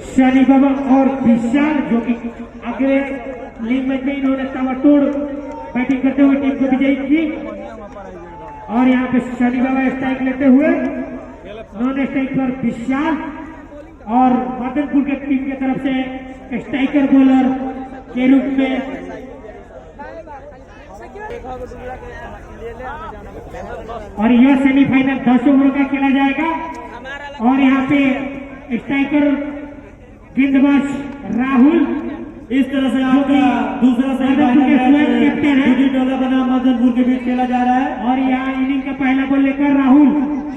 शनि बाबा और विशाल जो कि अगले लीग मैच में इन्होंने ताबड़तोड़ बैटिंग करते हुए टीम को विजयी की। और यहाँ पे शनि बाबा स्ट्राइक लेते हुए नॉन स्ट्राइक पर विशाल और मदनपुर के टीम की तरफ से स्ट्राइकर बॉलर के रूप में और यह सेमीफाइनल 10 ओवर का खेला जाएगा। और यहाँ पे स्ट्राइकर गेंदबाज राहुल, इस तरह से आपका दूसरा कैप्टन है टोला बना मदनपुर के बीच खेला जा रहा है। और यहाँ इनिंग का पहला बॉल लेकर राहुल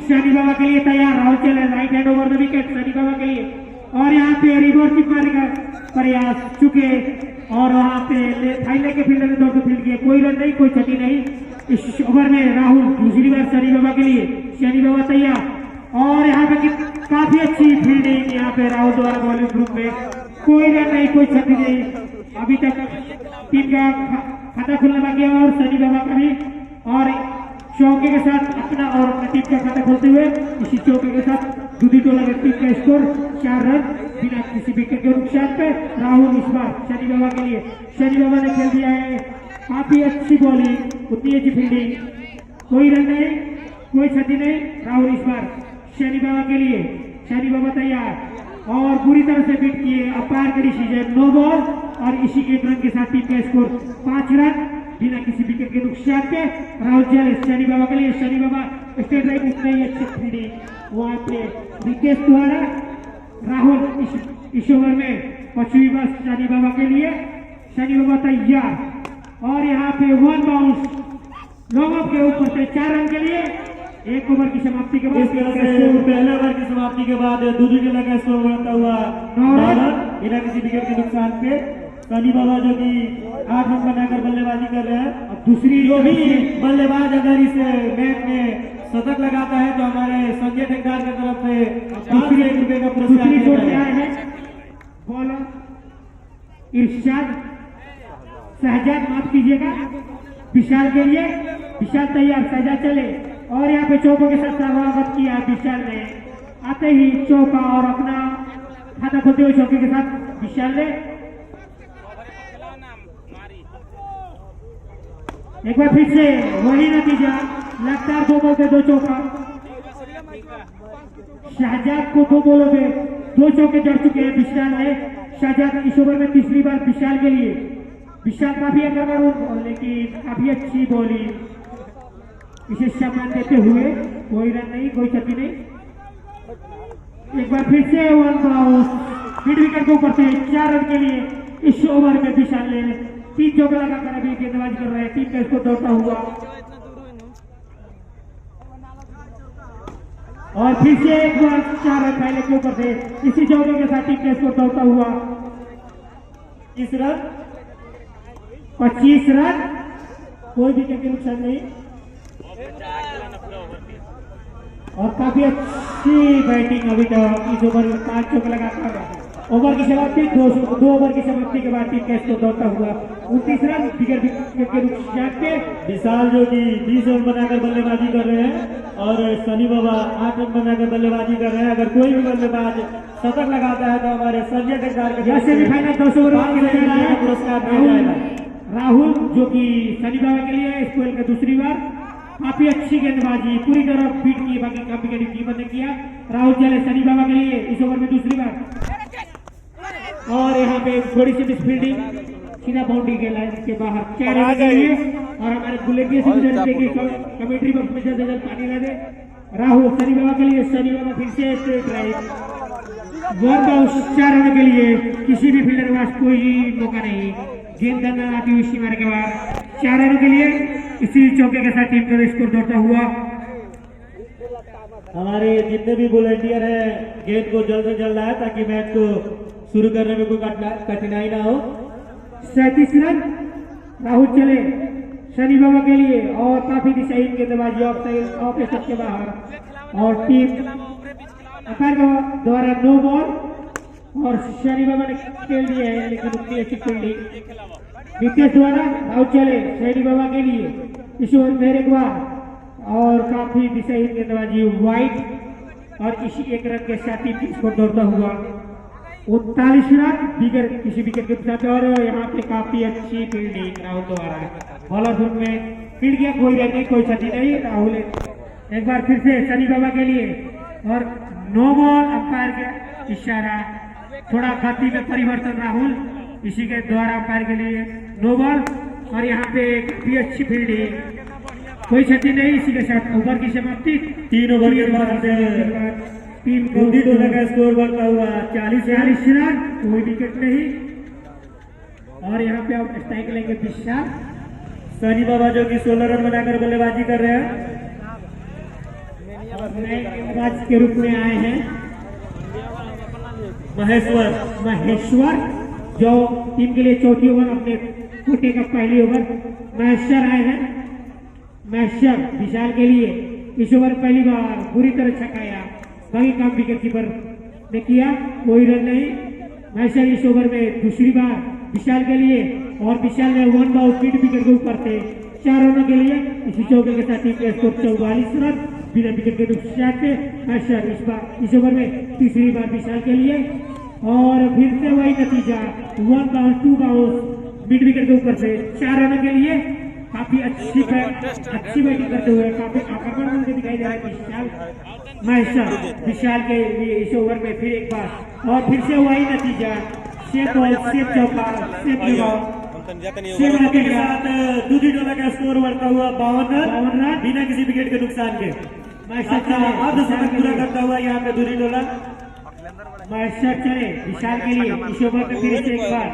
शनि बाबा के लिए तैयार। राहुल चले राइट हैंड ओवर में विकेट शनि बाबा के लिए। और यहाँ पे रिवर्स चिप मारने का प्रयास चुके और वहाँ पे फाइनल के फील्डर ने दौड़ को फील्ड किया, कोई रन नहीं, कोई क्षति नहीं। इस ओवर में राहुल दूसरी बार शनि बाबा के लिए। शनि बाबा तैयार और यहाँ पे काफी अच्छी फील्डिंग यहाँ पे राहुल द्वारा बॉलिंग ग्रुप में, कोई रन नहीं, कोई क्षति नहीं। अभी तक टीम का खाता खुलने बाकी है और शनि बाबा का भी। और चौके के साथ अपना और अपनी टीम का खाता खोलते हुए इसी चौके के साथ दूधी टोला की टीम का स्कोर 4 रन बिना किसी विकेट के नुकसान पे। राहुल इस बार शनि बाबा के लिए। शनि बाबा ने खेल दिया है काफी अच्छी बॉलिंग, उतनी अच्छी फील्डिंग, कोई रन नहीं, कोई क्षति नहीं। राहुल इस बार शनि बाबा के लिए। शनि बाबा तैयार और पूरी तरह से बीट किए अपार का डिसीजन, 9 बॉल और इसी 1 रन के साथ टीम का स्कोर 5 रन बिना किसी विकेट के नुकसान पे। राहुल चले शनि बाबा के लिए। शनि बाबा स्टेट ड्राइव उतने ही अच्छे फील्डिंग वहाँ पे विकेट द्वारा राहुल इस ओवर में 5वीं बार शनि बाबा के लिए। शनि बाबा तैयार और यहाँ पे 1 बाउंस लॉन्ग ऑफ के ऊपर से 4 रन के लिए। 1 ओवर की समाप्ति के बाद इस तरह से पहले ओवर की समाप्ति के बाद दूसरी टोला का स्कोर बढ़ता हुआ 9 रन बिना किसी विकेट के नुकसान पे। शनि बाबा जो कि 8 रन बनाकर बल्लेबाजी कर रहे हैं। और दूसरी जो भी बल्लेबाज अगर इस मैच में शतक लगाता है तो हमारे संजय ठेकेदार की तरफ से 5 लाख रुपए का पुरस्कार है। बॉलर इरशाद शहजाद, माफ कीजिएगा, विशाल के लिए। विशाल तैयार, शहजाद चले और यहाँ पे चौकों के साथ स्वागत किया विशाल ने। आते ही चौका और अपना खाता खोलते हुए चौके के साथ विशाल ने एक बार फिर से वही नतीजा, लगातार 2 बॉल पे 2 चौका। शहजाद को 2 बॉलों पे 2 चौके जड़ चुके हैं विशाल ने। शहजाद इस ओवर में तीसरी बार विशाल के लिए। विशाल काफी अकड़बड़ लेकिन काफी अच्छी बॉलिंग, इसे सम्मान देते हुए कोई रन नहीं, कोई क्षति नहीं। एक बार फिर से 1 बाउंस मिड विकेट के ऊपर से 4 रन के लिए इस ओवर में विशाल ने 3 चौके लगाकर अभी गेंदबाजी कर रहे हैं। टीम का स्कोर दौड़ता हुआ और फिर से एक बार 4 रन पहले के ऊपर से इसी चौके के साथ टीम का स्कोर दौड़ता हुआ 30 रन 25 रन, कोई विकेट के नुकसान नहीं। और काफी अच्छी बैटिंग अभी तक इस ओवर में 5 चौके लगाकर। ओवर की समाप्ति 2 ओवर की समाप्ति के बाद टीम का स्कोर दौड़ता हुआ 29 रन बिगड़ विकेट के नुकसान पे। विशाल जो कि 20 रन बनाकर बल्लेबाजी कर रहे हैं और शनि बाबा 8 रन बनाकर बल्लेबाजी कर रहे हैं। अगर कोई भी बल्लेबाज शतक लगाता है तो हमारे संजय ठेकेदार के सेमीफाइनल 10 ओवर का पुरस्कार दिया जाएगा। राहुल जो कि शनि बाबा के लिए स्पेल का दूसरी बार काफी अच्छी गेंदबाजी, पूरी तरह बीट की, बाकी काफी कीपर ने किया। राहुल चले शनि बाबा के लिए इस ओवर में दूसरी बार और यहाँ पे थोड़ी सी मिसफील्डिंग, सीधा बाउंड्री के लाइन के बाहर 4 रन के लिए। और हमारे बुलेटिन से गुजरते कि कमेंट्री बॉक्स में जल्द पानी ला दे। राहुल शनि बाबा के लिए। शनि बाबा फिर से स्ट्रेट ड्राइव 1 बाउंस 4 रन के लिए। किसी भी फील्डर के पास कोई मौका नहीं, गेंद करना आती हुई सीमा के बाद 4 रन के लिए इसी चौके के साथ टीम का स्कोर दौड़ता हुआ। हमारे जितने भी वॉलंटियर हैं गेंद को जल्द से जल्द आए ताकि मैच को शुरू करने में कोई कठिनाई ना हो। 37 रन राहुल चले शनि बाबा के लिए और काफी दिशाहीन गेंदबाजी ऑफ स्टंप के बाहर। और टीम अंपायर द्वारा 9 बॉल और शनि बाबा ने खेल दिया है लेकिन उतनी अच्छी फील्डिंग विकेट द्वारा। राहुल चले शनि बाबा के लिए इस ओवर में एक बार और काफी दिशाहीन गेंदबाजी वाइड और इसी 1 रन के साथ टीम स्कोर दौड़ता हुआ 39 रन विकेट किसी विकेट के साथ। और यहाँ पे काफी अच्छी फील्डिंग राहुल द्वारा, बॉलर धुन में फील्ड किया, कोई रन नहीं, कोई क्षति नहीं। राहुल एक बार फिर से सनी बाबा के लिए और नो बॉल, अंपायर का इशारा, थोड़ा गति में परिवर्तन राहुल, इसी के द्वारा अंपायर के लिए नो बॉल। और यहाँ पे काफी अच्छी फील्डिंग, कोई क्षति नहीं। इसी के साथ ओवर की समाप्ति। 3 ओवर के बाद टीम दूधी टोला का स्कोर बढ़ता हुआ 40 रन, कोई विकेट नहीं। और यहाँ पे अब स्ट्राइक लेंगे विशाल। सनी बाबा जो कि 16 रन बनाकर बल्लेबाजी कर रहे हैं, और नए गेंदबाज के रूप में आए हैं महेश्वर, जो टीम के लिए चौथी ओवर, अपने कोटे का पहली ओवर महेश्वर आए हैं। महेश्वर विशाल के लिए इस ओवर पहली बार बुरी तरह छकाया, बाकी काम विकेट कीपर ने किया, कोई रन नहीं। महेश्वर इस ओवर में दूसरी बार विशाल के लिए, और विशाल ने 1 बाउट विकेट के ऊपर से 4 रनों के लिए इसी चौके के साथ टीम का स्कोर 44 रन बिना विकेट के नुकसान पे। महेश्वर इस ओवर में तीसरी बार विशाल के लिए, और फिर से वही नतीजा, 1 बाउंस 2 बाउंस मिड विकेट के ऊपर से 4 रनों के लिए। काफी अच्छी बैटिंग करते हुए काफी आक्रामक मुझे दिखाई दे रहा है महेश्वर विशाल के लिए इस ओवर में फिर एक बार, और फिर से वही नतीजा, सेफ बॉल, सेफ चौका, सेफ सेव के साथ दूधी टोला का स्कोर बढ़ता हुआ 52 रन बिना किसी विकेट के नुकसान के। अर्धशतक पूरा करता हुआ यहाँ पे दूधी टोला। महेश्वर चले विशाल के लिए इस ओवर में फिर से एक बार,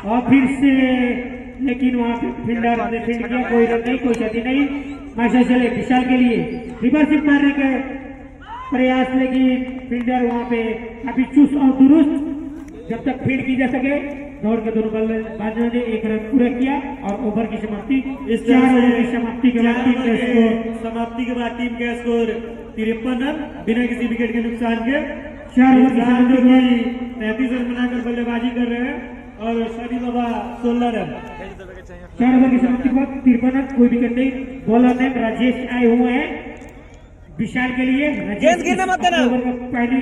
और फिर से, लेकिन वहां पे फील्डर ने फील्ड किया, कोई रन नहीं, कोई क्षति नहीं। महेश्वर चले विशाल के लिए रिवर्स मारने के प्रयास, लेकिन फील्डर वहां पे काफी चुस्त और दुरुस्त, जब तक फील्ड की जा सके दौड़ के दोनों बल्लेबाजों ने 1 रन पूरा किया, और ओवर की समाप्ति। इस तरह से समाप्ति के बाद टीम का स्कोर समाप्ति के बाद टीम का स्कोर 53 रन बिना किसी विकेट के नुकसान के। 4 ओवर जो कि 33 रन बनाकर बल्लेबाजी कर रहे हैं, और सनी बाबा 16 रन। 4 ओवर की समाप्ति के बाद 53 रन, कोई विकेट नहीं। बॉलर ने राजेश आए हुए हैं विशाल के लिए। ओवर का पहली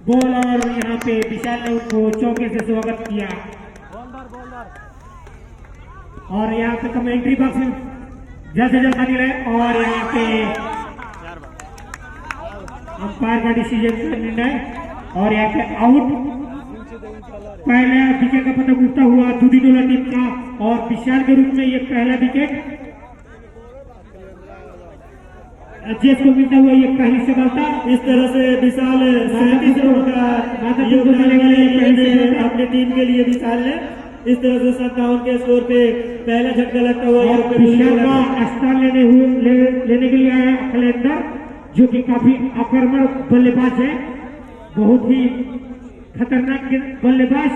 बॉल, और यहाँ पे विशाल ने उनको चौके से स्वागत किया। और यहाँ पे कमेंट्री बॉक्स में जल्द से जल्द आने लगे, और यहाँ पे अंपायर का डिसीजन का निर्णय, और यहाँ पे आउट। पहला विकेट का पतंग उड़ता हुआ दूधी टोला टीम का, और विशाल के रूप में ये पहला विकेट राजेश को मिलता हुआ ये पहली सफलता। इस तरह से विशाल 37 रनों का योगदान अपने टीम के लिए विशाल ने इस तरह से 57 के स्कोर पे पहला झटका लगता हुआ विशाल का स्थान लेने के लिए आया अखिलेंद्र, जो कि काफी आक्रामक बल्लेबाज है, बहुत ही खतरनाक बल्लेबाज,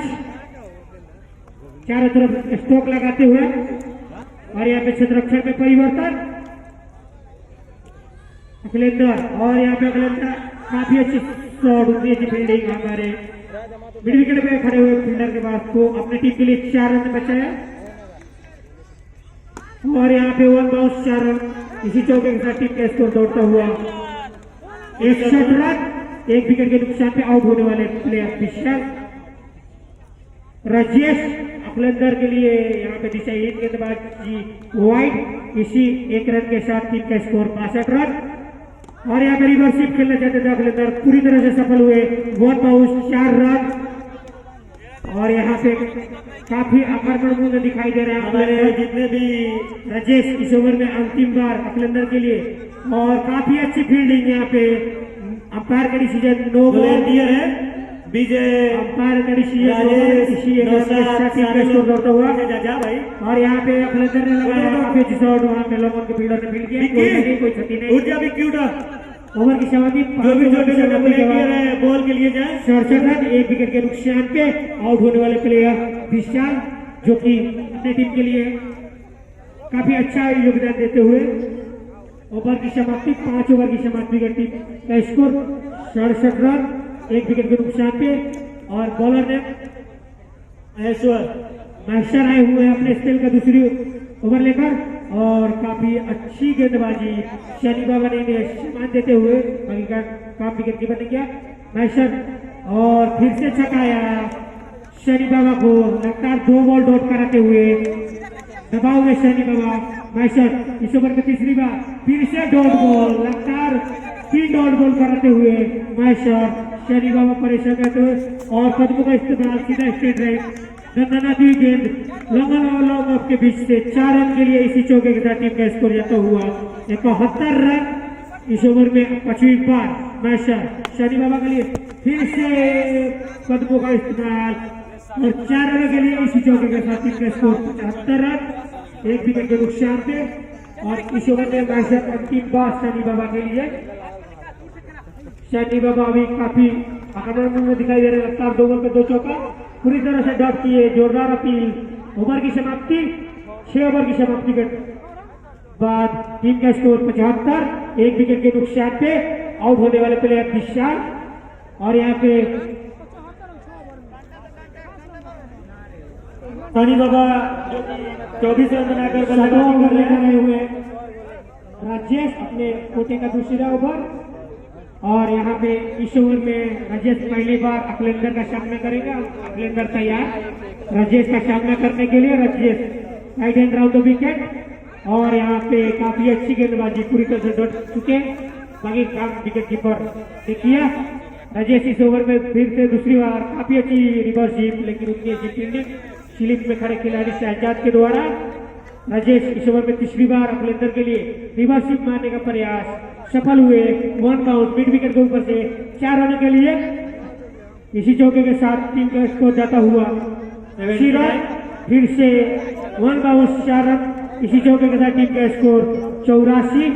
चारों तरफ स्ट्रोक लगाते हुए। और यहाँ पे क्षेत्ररक्षण में परिवर्तन अखिलेंद्र, और यहाँ पे अखिलेंद्र काफी अच्छी शॉट होती है, फील्डिंग हमारे मिड विकेट पे खड़े हुए फील्डर के पास को अपनी टीम के लिए 4 रन बचाया। और यहाँ पे 1 बाउंस 4 रन, इसी चौके के साथ टीम का स्कोर दौड़ता हुआ 61 रन, 1 विकेट के नुकसान पे आउट होने वाले प्लेयर विशाल। राजेश अखिलेंद्र के लिए यहाँ पे दिशाहीन गेंदबाजी वाइड, इसी 1 रन के साथ टीम का स्कोर 62 रन। और यहाँ पे रिवर्सिप खेलना चाहते थे अखिलेंद्र, पूरी तरह से सफल हुए, 1 बाउंस 4 रन। और यहाँ पे काफी आक्रामक मुझे दिखाई दे रहे हैं हमारे जितने भी राजेश इस ओवर में अंतिम बार अखिलेंद्र के लिए, और काफी अच्छी फील्डिंग यहाँ पे। अंपायर का डिसीजन नो बॉल दिया है विजय, अंपायर का डिसीजन दौड़ता हुआ भाई। और यहाँ पे अखिलेंद्र ने लगाया काफी शॉट, वहाँ पे लोगों के फील्डर ने फील्ड किया, कोई क्षति नहीं। ओवर की समाप्ति बॉल के लिए जाए 67 रन, 1 विकेट के नुकसान पे आउट होने वाले प्लेयर विशाल, जो कि अपनी टीम के लिए काफी अच्छा योगदान देते हुए। ओवर की समाप्ति 5 ओवर की समाप्ति का टीम का स्कोर 67 रन, 1 विकेट के नुकसान पे। और बॉलर ने महेश्वर आए हुए हैं अपने स्पेल का दूसरी ओवर लेकर, और काफी अच्छी गेंदबाजी शनि बाबा ने सम्मान देते हुए बाकी का काम विकेट कीपर ने किया। महेश्वर और फिर से छकाया शनि बाबा को, लगातार 2 बॉल डॉट कराते हुए दबाव में शनि बाबा मैशर इस ओवर में तीसरी बार फिर से डॉट बॉल, लगातार 3 डॉट बॉल कराते हुए मैशर शनि बाबा परेशान करते हुए और कदमों का इस्तेमाल सीधा स्ट्रेट राइट दंदनाती गेंद लॉन्ग ऑफ के बीच से 4 रन के लिए इसी चौके के साथ टीम का स्कोर जाता हुआ 71 रन इस ओवर में 5वीं बार मैशर शनि बाबा के लिए फिर से कदमों का इस्तेमाल और 4 रन के लिए इसी चौके के साथ टीम का स्कोर 75 रन, 1 विकेट के नुकसान पे। और इस ओवर में मैशर अंतिम बार शनि बाबा के लिए, शनि बाबा अभी काफी आक्रामक में दिखाई दे रहे, लगातार 2 बॉल पे 2 चौका पूरी तरह से डॉट किए, जोरदार अपील। ओवर की समाप्ति 6 ओवर की समाप्ति के बाद टीम का स्कोर 75, 1 विकेट के नुकसान पे आउट होने वाले प्लेयर विशाल। और यहाँ पे शनि बाबा जो कि 24 रन बनाकर बल्लेबाजी कर रहे हुए राजेश अपने कोटे का दूसरा ओवर। और यहाँ पे इस ओवर में राजेश पहली बार अकलेंदर का सामना करेगा। अकलेंदर तैयार राजेश का सामना करने के लिए। Rajesh right hand round the wicket और यहाँ पे काफी अच्छी गेंदबाजी पूरी तरह से डट चुके, बाकी काम विकेट कीपर ने किया। राजेश इस ओवर में फिर से दूसरी बार काफी अच्छी रिवर्स हिट, लेकिन उनकी अच्छी फील्डिंग स्लिप में खड़े खिलाड़ी शहजाद के द्वारा। राजेश इस ओवर में तीसरी बार अकलेंदर के लिए रिवर्स हिट मारने का प्रयास सफल हुए। 1 बाउंस मिड विकेट के ऊपर से 4 रन के लिए इसी चौके के साथ टीम का स्कोर जाता हुआ फिर से 1 बाउंस 4 रन इसी चौके के साथ टीम का स्कोर 84,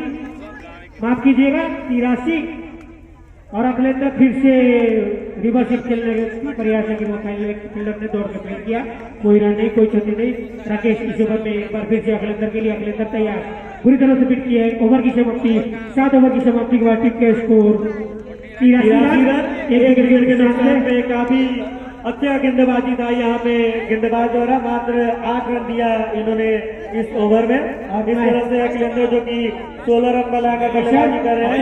माफ कीजिएगा 83। और अकलेंदर फिर से रिवर्स हिट खेलने का प्रयास है कि वो पहले फील्डर ने दौड़ के फेल किया, कोई रन नहीं, कोई क्षति नहीं। राकेश इस ओवर में एक बार फिर से अकलेंदर के लिए, अकलेंदर तैयार पूरी तरह से फिट किया है। ओवर की समाप्ति 7 ओवर की समाप्ति के बाद टीम का स्कोर 83 रन, 1 विकेट के नुकसान पे। काफी अच्छा गेंदबाजी था यहाँ पे, गेंदबाज द्वारा मात्र 8 रन दिया इन्होंने इस ओवर में। इस तरह से अकलेंदर जो कि 16 रन बनाकर बल्लेबाजी कर रहे हैं,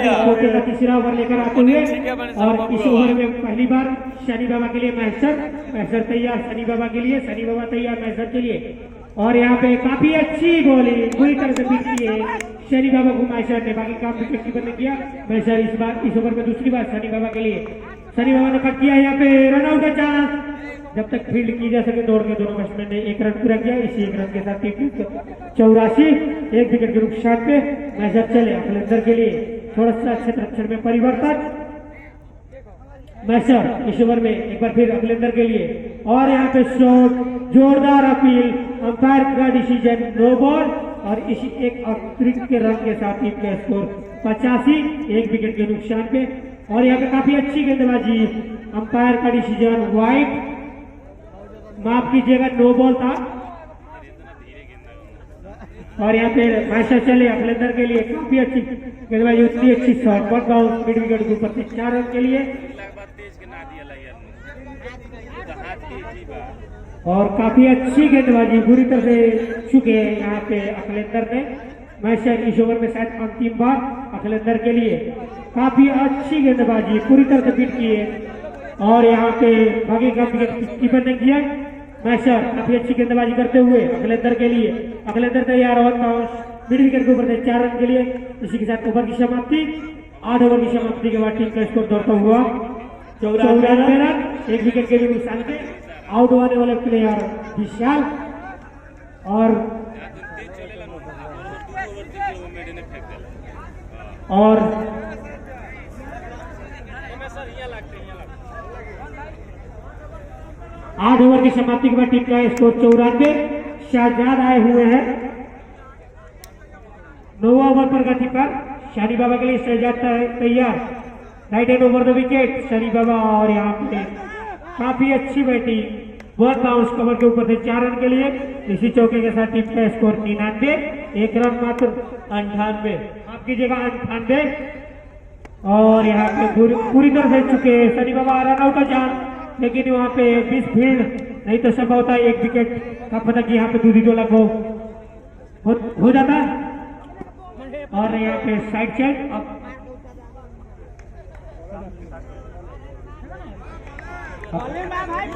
का तीसरा ओवर लेकर आते हुए। और इस ओवर में पहली बार शनि बाबा के लिए मैसर तैयार, शनि बाबा के लिए, शनि बाबा तैयार मैसर के लिए। और यहाँ पे काफी अच्छी बॉलिंग पूरी तरह से फिट की है शनि बाबा को मैसर ने, बाकी काम विकेट कीपर ने किया। मैसर इस ओवर में दूसरी बार शनि बाबा के लिए, शनि बाबा ने कट किया। यहाँ पे रन आउट का चांस, जब तक फील्ड की जा सके दौड़ के दोनों बैट्समैन ने 1 रन पूरा किया। इसी 1 रन के साथ 84, 1 विकेट के नुकसान पे मैचअप चले अकलेंदर के लिए। थोड़ा सा क्षेत्र अक्षर में परिवर्तन, मैचअप इस ओवर में एक बार फिर अकलेंदर के लिए। और यहाँ पे शॉट, जोरदार अपील, अंपायर का डिसीजन नो बॉल। और इसी एक अतिरिक्त के रन के साथ टीम का स्कोर 85, 1 विकेट के नुकसान पे। और यहाँ पे काफी अच्छी गेंदबाजी, अंपायर का डिसीजन वाइड, माफ कीजिएगा नो बॉल था। और यहाँ पे मैच चले अकलेंदर के लिए, काफी अच्छी गेंदबाजी, उतनी अच्छी शॉट, 1 बाउंस मिड विकेट के ऊपर से 4 रन के लिए। और काफी अच्छी गेंदबाजी पूरी तरह से चुके हैं यहाँ पे अकलेंदर ने। मैच इस ओवर में शायद अंतिम बार अकलेंदर के लिए काफी अच्छी गेंदबाजी पूरी तरह से फिट की है। और यहाँ पे बाकी का विकेट कीपर ने किया। मैशर काफी अच्छी गेंदबाजी करते हुए अकलेंदर के लिए, अकलेंदर तैयार, 1 बाउंस मिड विकेट के ऊपर से 4 रन के लिए। इसी के साथ ओवर की समाप्ति, 8 ओवर की समाप्ति के बाद टीम का स्कोर दौड़ता हुआ 94 रन, 1 विकेट के भी नुकसान पे। आउट होने वाले प्लेयर विशाल। और आठ ओवर की समाप्ति के बाद टीम का स्कोर 94, शहजाद आए हुए हैं 9 ओवर पर गति पर। शनि बाबा के लिए शहजाद तैयार, right hand over the wicket Shani Baba. और यहाँ पे काफी अच्छी बैटिंग, 1 बाउंस कवर के ऊपर से 4 रन के लिए। इसी चौके के साथ टीम का स्कोर 99, 1 रन मात्र 98, माफ कीजिएगा 98। और यहाँ पे पूरी तरह से चुके शनि बाबा, रन आउट का चांस, लेकिन वहां पे 20 फील्ड नहीं तो संभव होता है 1 विकेट का पता कि यहाँ पे दूधी टोला को हो जाता है। और यहाँ पे साइड चेक,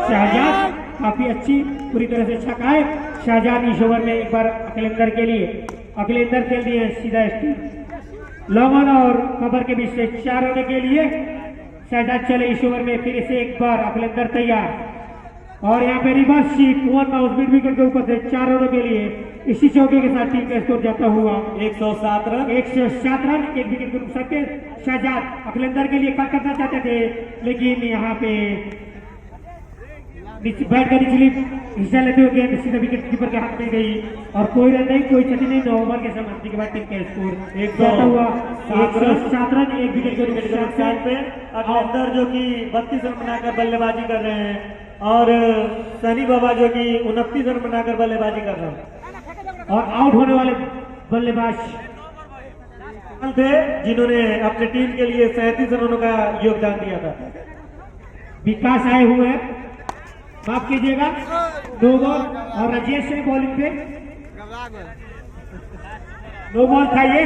शहजाद काफी अच्छी पूरी तरह से छक्का है। शहजाद इस ओवर में एक बार अखिलेंदर के लिए अखिलेंदर खेल दिए सीधा स्टील लॉन्ग ऑन और कवर के बीच से 4 होने के लिए शहजाद चले इस ओवर में फिर से एक बार अखिलेंदर तैयार और यहाँ पे reverse sheet 1 out mid wicket के ऊपर से 4 रनों के लिए इसी चौके के साथ टीम का स्कोर जाता हुआ 107 रन 107 रन, एक विकेट के नुकसान पे शहजाद अखिलेंदर के लिए कट करना चाहते थे लेकिन यहाँ पे बैट का निचली हिस्सा लेते हुए गेंद सीधा विकेट कीपर के हाथ में गई और कोई रन नहीं, कोई क्षति नहीं। 9 ओवर के समाप्ति के बाद टीम का स्कोर जाता हुआ 107 रन, एक विकेट के नुकसान पे अखिलेंदर जो कि 32 रन बनाकर बल्लेबाजी कर रहे हैं और सनी बाबा जो कि 29 रन बनाकर बल्लेबाजी कर रहे हैं और आउट होने वाले बल्लेबाज थे जिन्होंने अपने टीम के लिए 37 रनों का योगदान दिया था। विकास आए हुए हैं, माफ कीजिएगा 2 बॉल और राजेश है बॉलिंग पे 2 बॉल खाइए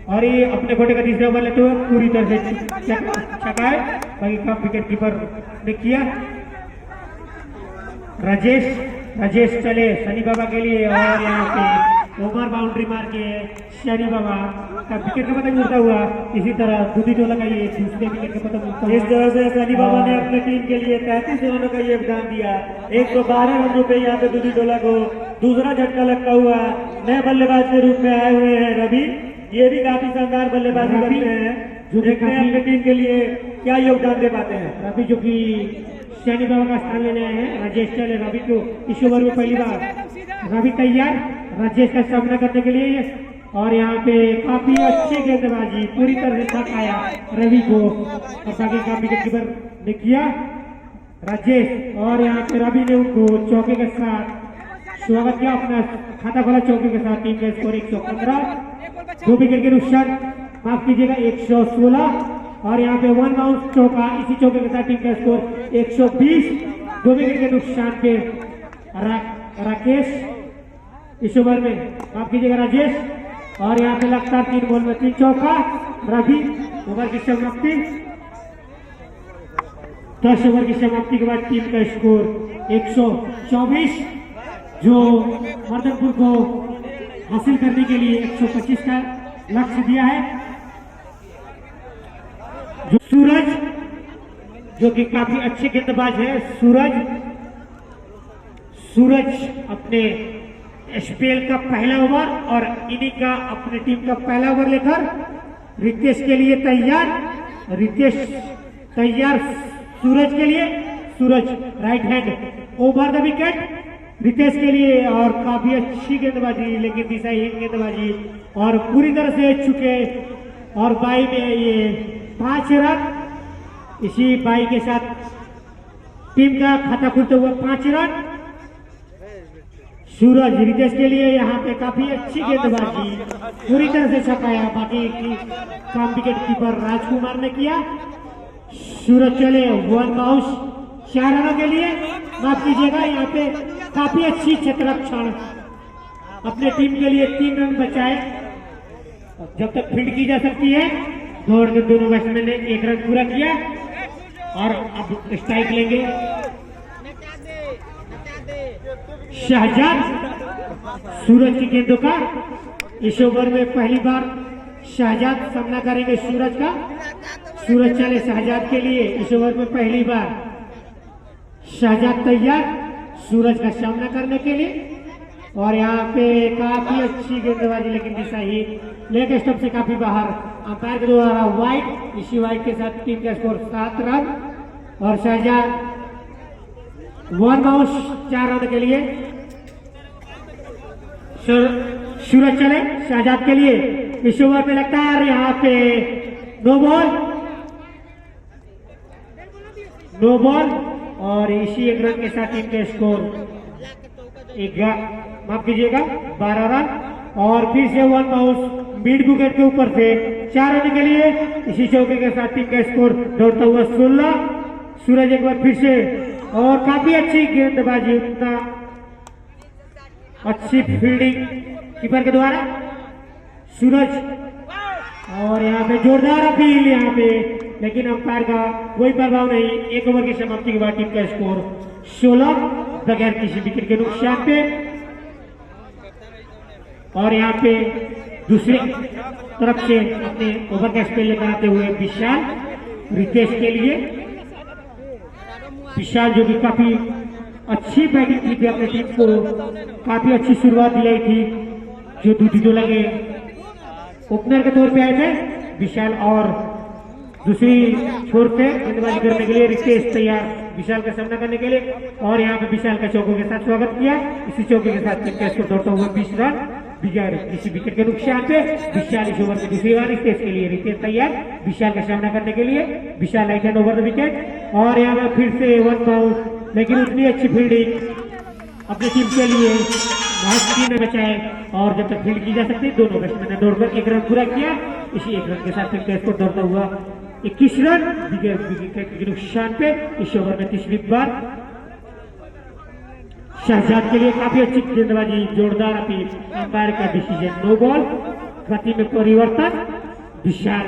और ये अपने कोटे का तीसरा ओवर लेते हुए पूरी तरह से छक्का है। बाकी का विकेट कीपर ने किया। राजेश चले सनी बाबा के लिए और यहाँ पे ओवर बाउंड्री मार के सनी बाबा का विकेट का पतंग उड़ता हुआ इसी तरह दूधी टोला का ये दूसरे विकेट का पतंग उड़ता हुआ इस तरह से सनी बाबा ने अपने टीम के लिए 33 रनों का योगदान दिया। 112 रन रुपए यहाँ पे दूधी टोला को दूसरा झटका लगता हुआ नए बल्लेबाज के रूप में आए हुए हैं रवि। ये भी काफी शानदार बल्लेबाजी करते हैं, जो देखते हैं अपने टीम के लिए क्या योगदान दे पाते हैं। रवि जो कि सैनी बाबा का स्थान लेने आए हैं। राजेश चले रवि को इस ओवर में पहली बार रवि तैयार राजेश का सामना करने के लिए और यहाँ पे काफी अच्छी गेंदबाजी पूरी तरह से थक आया रवि को और बाकी का विकेट कीपर ने किया राजेश और यहाँ पे रवि ने उनको चौके के साथ स्वागत किया, अपना खाता खोला चौके के साथ। टीम का स्कोर 115, 2 विकेट के नुकसान माफ कीजिएगा 116 और यहाँ पे 1 बाउंस चौका इसी चौके के साथ टीम का स्कोर 120, 2 विकेट के नुकसान पे राकेश इस ओवर में माफ कीजिएगा राजेश और यहाँ पे लगातार 3 बॉल में 3 चौका रवि। ओवर की समाप्ति 10 ओवर की समाप्ति के बाद टीम का स्कोर 124 जो मर्दनपुर को हासिल करने के लिए 125 का लक्ष्य दिया है। जो सूरज जो कि काफी अच्छे गेंदबाज है सूरज अपने स्पेल का पहला ओवर और इन्हीं का अपनी टीम का पहला ओवर लेकर रितेश के लिए तैयार सूरज के लिए Suraj right hand over the wicket Ritesh के लिए और काफी अच्छी गेंदबाजी लेकिन दिशाहीन गेंदबाजी और पूरी तरह से चुके और बाई में ये 5 रन इसी बाई के साथ टीम का खाता खुलते हुए 5 रन। सूरज रितेश के लिए यहाँ पे काफी अच्छी गेंदबाजी पूरी तरह से छकाया, बाकी की काम विकेट कीपर राजकुमार ने किया। सूरज चले 1 बाउंस 4 रनों के लिए माफ कीजिएगा यहाँ पे काफी अच्छी क्षेत्ररक्षण अपने टीम के लिए 3 रन बचाए जब तक फील्ड की जा सकती है। दौड़ के दोनों बैट्समैन ने 1 रन पूरा किया और अब स्ट्राइक लेंगे शहजाद सूरज की गेंदों का। इस ओवर में पहली बार शहजाद सामना करेंगे सूरज का। सूरज चले शहजाद के लिए इस ओवर में पहली बार शहजाद तैयार सूरज का सामना करने के लिए और यहाँ पे काफी अच्छी गेंदबाजी लेकिन दिशाहीन लेग स्टंप से काफी बाहर। अंपायर के द्वारा वाइड, इसी वाइड के साथ टीम का स्कोर 7 रन और शहजाद 1 बाउंस 4 रन के लिए। सूरज चले शहजाद के लिए इस ओवर में लगता है यहाँ पे नो बॉल और इसी 1 रन के साथ टीम का स्कोर माफ कीजिएगा 12 रन और फिर से 1 बाउंस मिड विकेट के ऊपर से 4 रन के लिए इसी चौके के साथ टीम का स्कोर दौड़ता हुआ 16। सूरज एक बार फिर से और काफी अच्छी गेंदबाजी, उतना अच्छी फील्डिंग कीपर के द्वारा। सूरज और यहाँ पे जोरदार अपील यहाँ पे, लेकिन अंपायर का कोई प्रभाव नहीं। 1 ओवर की समाप्ति के बाद टीम का स्कोर 16 बगैर किसी विकेट के नुकसान पे। और यहाँ पे दूसरी तरफ से अपने ओवर का स्पेल लेकर आते हुए विशाल रितेश के लिए। विशाल जो कि काफी अच्छी बैटिंग की थी, अपने टीम को काफी अच्छी शुरुआत दिलाई थी। जो दूसरी लगे ओपनर के तौर पे आए थे विशाल, और दूसरी छोर पे गेंदबाजी करने के लिए रितेश तैयार विशाल का सामना करने के लिए। और यहाँ पे विशाल का चौकों के साथ स्वागत किया। इसी चौके के साथ टीम का स्कोर दौड़ता हुआ 20 रन बगैर किसी विकेट के नुकसान पे। विशाल इस ओवर में दूसरी बार रितेश के लिए, रितेश तैयार विशाल का सामना करने के लिए। Vishal right hand over the wicket, और यहाँ पे फिर से 1 बाउंस, लेकिन उतनी अच्छी फील्डिंग अपनी टीम के लिए महत्वपूर्ण न बचाए। और जब तक फील्ड की जा सकती, दोनों बैट्समैन ने दौड़कर 1 रन पूरा किया। इसी 1 रन के साथ टीम का स्कोर दौड़ता हुआ 21 रन बगैर विकेट के नुकसान पे। इस ओवर में तीसरी बार शहजाद के लिए काफी अच्छी गेंदबाजी, जोरदार अपील, अंपायर का डिसीजन नो बॉल। गति में परिवर्तन, विशाल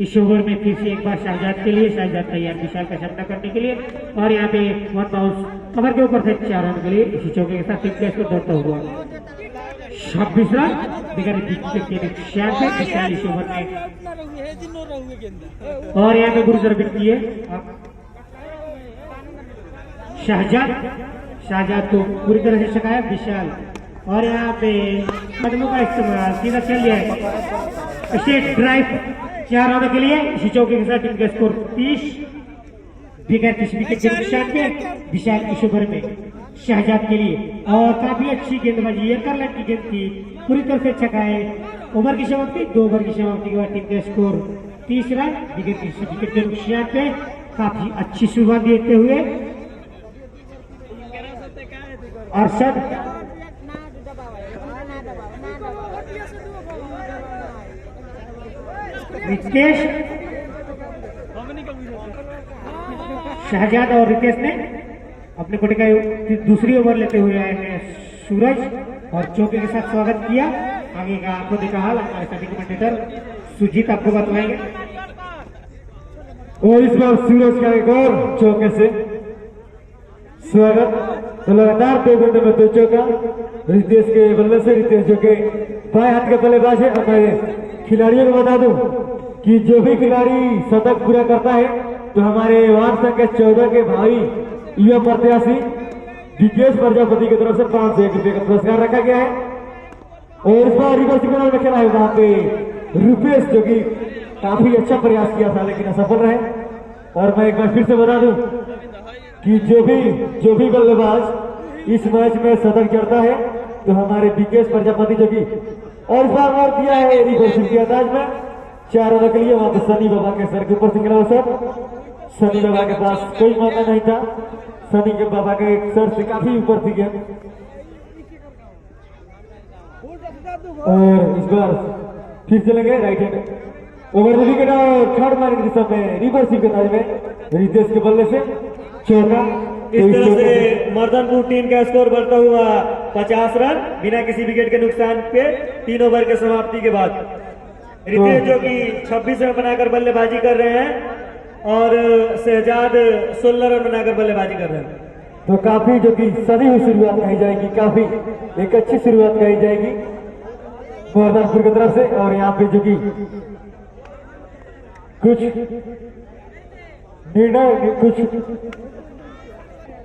इस ओवर में फिर से एक बार शहजाद के लिए, शहजाद तैयार विशाल का सामना करने के लिए। और यहाँ पे 1 बाउंस कवर के ऊपर से 4 रन के लिए। इसी चौके के साथ टीम का स्कोर दौड़ता हुआ 26 रन बगैर विकेट के नुकसान पे। विशाल इस ओवर में, और यहाँ पे गुरुजर बिट किए शाहजाद को पूरी तरह से छकाया विशाल। और यहाँ पे कदमों का इस्तेमाल, सीधा चल जाए स्टेट ड्राइव 4 रनों के लिए। इसी चौके के साथ टीम का स्कोर 30 बगैर किसी विकेट के नुकसान पे। विशाल इस ओवर में शहजाद के लिए, और काफी अच्छी गेंदबाजी, एयरकर लाइन की गेंद थी, पूरी तरह से छकाए। ओवर की समाप्ति, 2 ओवर की समाप्ति के बाद टीम का स्कोर 30 रन बगैर किसी विकेट के नुकसान पे। काफी अच्छी शुरुआत देते हुए अरशद रितेश, शहजाद और रितेश ने अपने कोटे का दूसरी ओवर लेते हुए आए हैं सूरज, और चौके के साथ स्वागत किया। आगे का आपको देखा हाल हमारे साथी कमेंटेटर सुजीत आपको बतलाएंगे। और इस बार सूरज का एक और चौके से स्वागत। तो लगातार 2 घंटे में 2 चौका रितेश के बल्ले से। रितेश जो के बाएं हाथ के बल्लेबाज है। हमारे खिलाड़ियों को बता दूं कि जो भी खिलाड़ी शतक पूरा करता है तो हमारे वार्ड संघ के 14 के भाई युवा प्रत्याशी विकेश प्रजापति की तरफ से 501 रुपए का पुरस्कार रखा गया है। और इस बार रिवर्स में खेला है वहां पे रुपेश, जो कि काफी अच्छा प्रयास किया था लेकिन असफल रहे। और मैं एक बार फिर से बता दूं कि जो भी बल्लेबाज इस मैच में शतक जड़ता है तो हमारे विकेश प्रजापति जो कि, और इस बार और दिया है रिवर्सिंग के अंदाज में 4 रनों के लिए। वहां पे सनी बाबा के सर के ऊपर से खेला सर। सनी बाबा के पास कोई मौका नहीं था, सनी के बाबा के सर से काफी ऊपर थी गेंद। और इस बार फिर चलेंगे right hand over the wicket, और थर्ड मारने की दिशा में रिवर्सिंग के अंदाज में रितेश के बल्ले से चौका। इस तरह से मर्दनपुर टीम का स्कोर बढ़ता हुआ 50 रन बिना किसी विकेट के नुकसान पे 3 ओवर के समाप्ति के बाद। रितेश जो कि 26 रन बनाकर बल्लेबाजी कर रहे हैं, और शहजाद 16 रन बनाकर बल्लेबाजी कर रहे हैं। तो काफी जो कि सदी हुई शुरुआत कही जाएगी, काफी एक अच्छी शुरुआत कही जाएगी मर्दानपुर की तरफ से। और यहाँ पे जो कि कुछ निर्णय, कुछ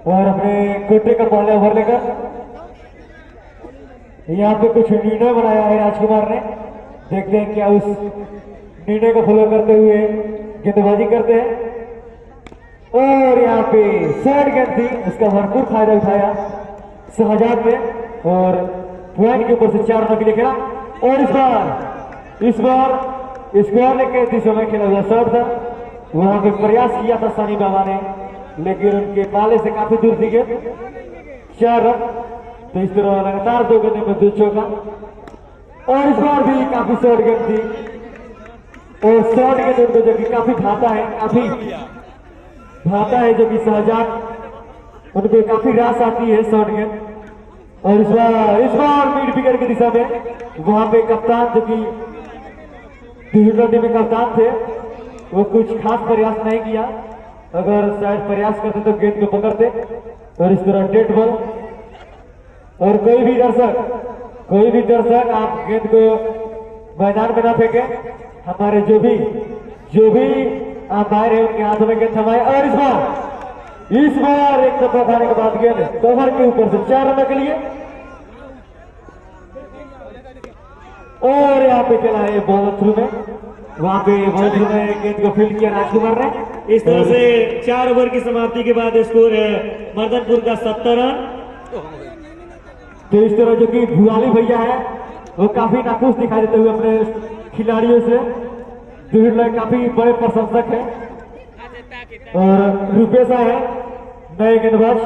और अपने कोटे का पहले ओवर लेकर यहाँ पे कुछ निर्णय बनाया है राजकुमार ने। देखते हैं क्या उस निर्णय को फॉलो करते हुए गेंदबाजी करते हैं। और यहाँ पे शॉर्ट गेंद थी, उसका भरपूर फायदा उठाया शहजाद ने, और पॉइंट के ऊपर से 4 रनों के लिए खेला। और इस बार स्क्वायर के दिशा में खेला हुआ शॉट था, वहां पे प्रयास किया था सनी बाबा ने, लेकिन उनके पाले से काफी दूर थी गेंद। 4 रन। तो इस तरह लगातार 2 गेंदों में 2 चौका। और इस बार भी काफी शॉर्ट गेंद थी, और शॉर्ट गेंद उनको जो कि काफी भाता है जो कि शहजाद उनको काफी रास आती है शॉर्ट गेंद। और इस बार मिड विकेट की दिशा में वहां पे कप्तान जो कि दूसरा टीम के कप्तान थे, वो कुछ खास प्रयास नहीं किया। अगर शायद प्रयास करते तो गेंद को पकड़ते। और इस तरह डेड बॉल। और कोई भी दर्शक आप गेंद को मैदान में ना फेंके। हमारे जो भी अंपायर है उनके हाथों में गेंद थमाए। और इस बार एक टप्पा खाने के बाद गेंद कवर के ऊपर से 4 रन के लिए। और यहाँ पे खेला है बॉल थ्रू में। वहां पे बॉल थ्रू में गेंद को फील्ड किया राजकुमार ने। इस तरह से 4 ओवर की समाप्ति के बाद स्कोर है मर्दनपुर का 70 रन। तो इस तरह जो कि भुआली भैया है वो काफी नाखुश दिखाई देते हुए अपने खिलाड़ियों से। काफी बड़े प्रशंसक है। और रुपेशा है नए गेंदबाज।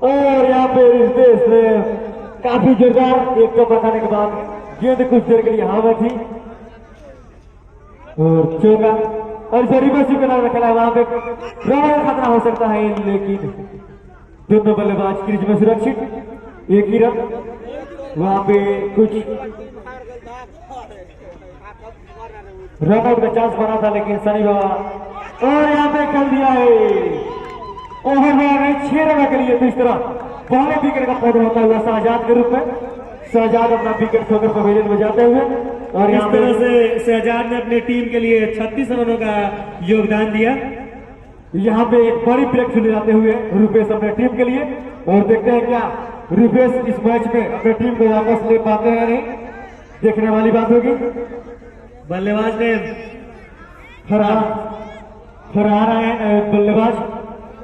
और यहाँ पे रितेश ने काफी जोरदार एक टप्पा खाने के बाद गेंद कुछ देर के लिए हवा में थी और चौका। और इसे रिवर्स के नाम खेला है। वहां पे रन खतरा हो सकता है, लेकिन दोनों बल्लेबाज क्रीज में सुरक्षित। एक ही रन। वहां पे कुछ रन आउट का चांस बना था, लेकिन सनी बाबा और यहाँ पे खेल दिया है। ओवर में आ गए 6 रन के लिए। तो इस तरह पहले विकेट का पौधा होता हुआ शहजाद के रूप में शहजाद अपना विकेट खोकर पवेलियन में जाते हुए। और इस तरह से शहजाद ने अपनी टीम के लिए 36 रनों का योगदान दिया। यहाँ पे एक बड़ी ब्रेक ले जाते हुए रुपेश अपने टीम के लिए। और देखते हैं क्या रुपेश इस मैच में अपने टीम को वापस ले पाते हैं नहीं, देखने वाली बात होगी। बल्लेबाज ने फरहान है बल्लेबाज।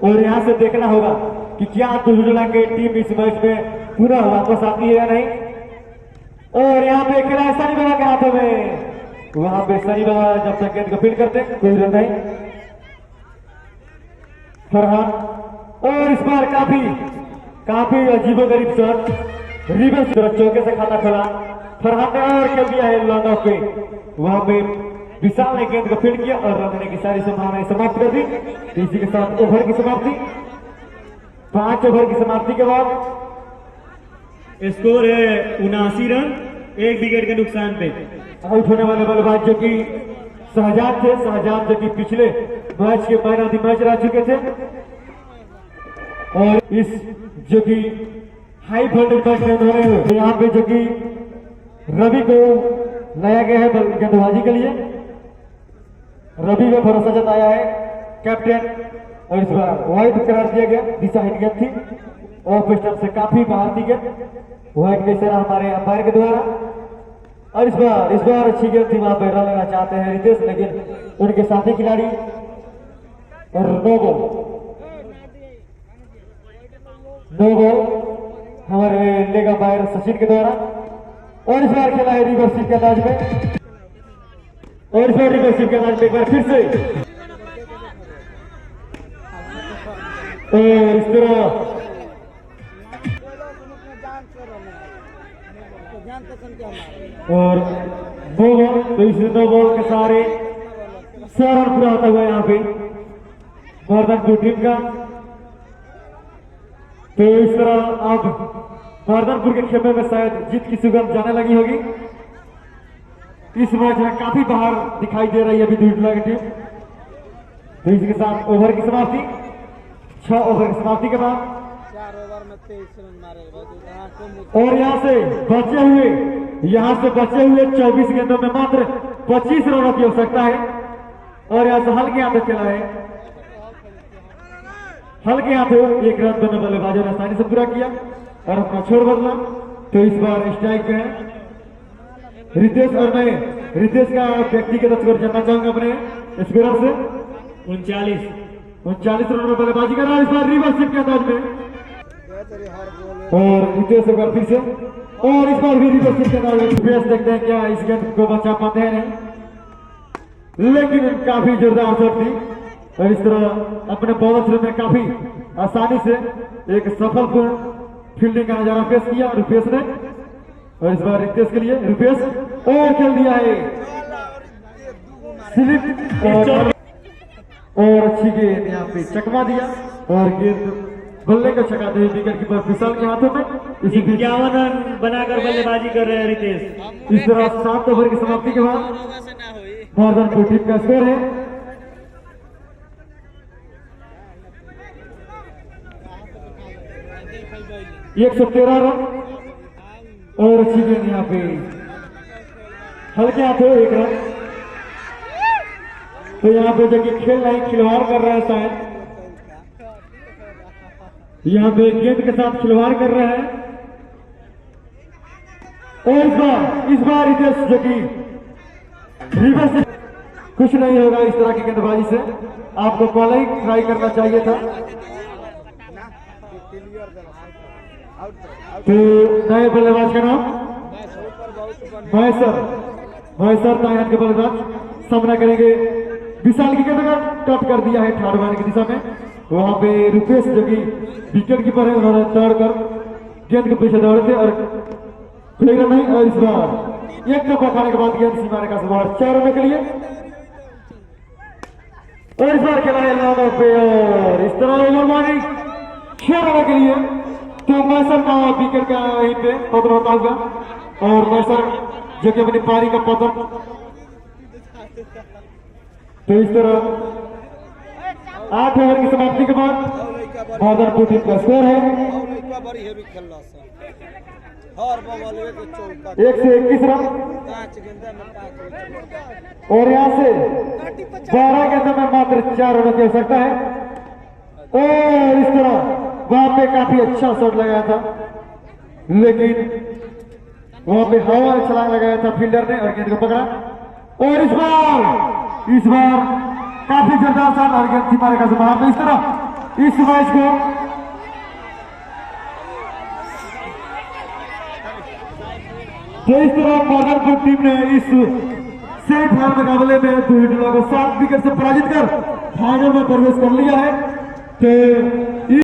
और यहाँ से देखना होगा कि क्या दुर्जुला की टीम इस मैच में पूरा वापस आती है या नहीं। और यहाँ पे खेला है सनी बाबा के हाथों में। वहां पे सनी बाबा जब तक गेंद को फील्ड करते कोई रन नहीं। फरहान और इस बार काफी अजीबोगरीब शॉट रिवर्स चौके से खाता खोला फरहान ने और खेल दिया है लॉन्ग ऑफ पे। वहां पे विशाल ने गेंद को फील्ड किया और रन की सारी संभावनाएं समाप्त कर दी। इसी के साथ ओवर की समाप्ति। 5 ओवर की समाप्ति के बाद स्कोर है 79 रन, 1 विकेट के नुकसान पे। आउट होने वाले बल्लेबाज जो कि शहजाद थे। शहजाद जो कि पिछले मैच के मैन ऑफ द मैच रह चुके थे। और इस जो कि हाई वोल्टेज मैच में उन्होंने यहाँ पे जो कि रवि को लाया गया है गेंदबाजी के लिए। रवि में भरोसा जताया है कैप्टन। और इस बार वाइड करार दिया गया, दिशा हिट गेंद थी। ऑफ स्टंप से काफी बाहर थी गेंद, वाइड का इशारा हमारे अंपायर के द्वारा। और इस बार अच्छी गेंद थी। वहां पर रन लेना चाहते हैं रितेश, लेकिन उनके साथी खिलाड़ी और नो बॉल हमारे लेग अंपायर सचिन के द्वारा। और इस बार खेला है रिवर्सिव के अंदाज में। और इस बार रिवर्सिव के अंदाज में एक बार फिर से। और इस तरह और नो बॉल। तो इस नो बॉल के सारे 100 रन पूरा होता हुआ यहाँ पे मर्दनपुर टीम का। तो इस तरह अब मर्दनपुर के खेमे में शायद जीत की सुगंध जाने लगी होगी। इस मैच में काफी बाहर दिखाई दे रही है अभी दूसरा की टीम। तो इसके साथ ओवर की समाप्ति। 6 ओवर की समाप्ति के बाद 4 ओवर में 23 रन मारे। और यहाँ से बचे हुए 24 गेंदों में मात्र 25 रनों की आवश्यकता है। और यहाँ से हल्के हाथों खेला है। हल्के हाथों 1 रन दोनों बल्लेबाजों ने आसानी से पूरा किया और अपना छोर बदला। तो इस बार स्ट्राइक पे है रितेश। और मैं रितेश का व्यक्तिगत स्कोर जानना चाहूंगा अपने स्कोर से। 39 रनों में बल्लेबाजी कर रहा है इस बार रिवर्सिव के अंदाज में। और रितेश एक बार फिर से। और इस बार भी रिवर्सिव के अंदाज में। रितेश देखते हैं क्या इस गेंद को बचा पाते हैं नहीं, लेकिन काफी जोरदार शॉट थी। और इस तरह अपने बॉलर थ्रो में काफी आसानी से एक सफलपूर्ण फील्डिंग का नजारा पेश किया रुपेश ने। और इस बार रितेश के लिए रुपेश और खेल दिया है स्लिप और अच्छी गेंद यहाँ पे चकमा दिया। और गेंद बल्ले को छकाते हुए विकेट कीपर विशाल के हाथों में। इसी 51 रन बनाकर बल्लेबाजी कर रहे हैं रितेश। इस तरह 7 ओवर की समाप्ति के बाद मॉर्गनपुर टीम का स्कोर है 113 रन। और अच्छी गेंद यहाँ पे हल्के हाथों 1 रन। तो यहाँ पे जो कि खेल नहीं खिलवाड़ कर रहा है शायद, यहाँ पे गेंद के साथ खिलवाड़ कर रहे हैं। और इस बार रितेश जो कि रिवर्स, कुछ नहीं होगा इस तरह की गेंदबाजी से। आपको कॉलिंग ट्राई करना चाहिए था। तो नए बल्लेबाज का नाम महेश्वर दाएं हाथ के बल्लेबाज सामना करेंगे। विशाल की गेंद का कट कर दिया है ठाड़वाने की दिशा में। वहां पे रुपेश जो कि विकेट कीपर है, उन्होंने दौड़कर गेंद के पीछे दौड़े थे और कोई रन नहीं। और इस बार एक टप्पा खाने के बाद गेंद सीमा रेखा से बाहर 4 रन के लिए। और इस बार खेला है लानों पे और इस तरह ओवर मारी 6 रन के लिए। तो मैसर का विकेट का यहीं पे पतन होता होगा और मैसर जो कि अपनी पारी का पतन। तो इस तरह 8 ओवर की समाप्ति के बाद मॉर्गनपुर टीम का स्कोर है 121 रन। और यहाँ से 12 गेंदों में मात्र 4 रनों की आवश्यकता है। और इस तरह वहां पे काफी अच्छा शॉट लगाया था, लेकिन वहां पे हवा में छलांग लगाया था फील्डर ने और गेंद को पकड़ा। और इस बार काफी जोरदार शॉट और गेंद सीमा रेखा से बाहर। तो इस तरह इस मैच को मॉर्गनपुर टीम ने इस सेमीफाइनल मुकाबले में दूसरी टीम को 7 विकेट से पराजित कर फाइनल में प्रवेश कर लिया है। तो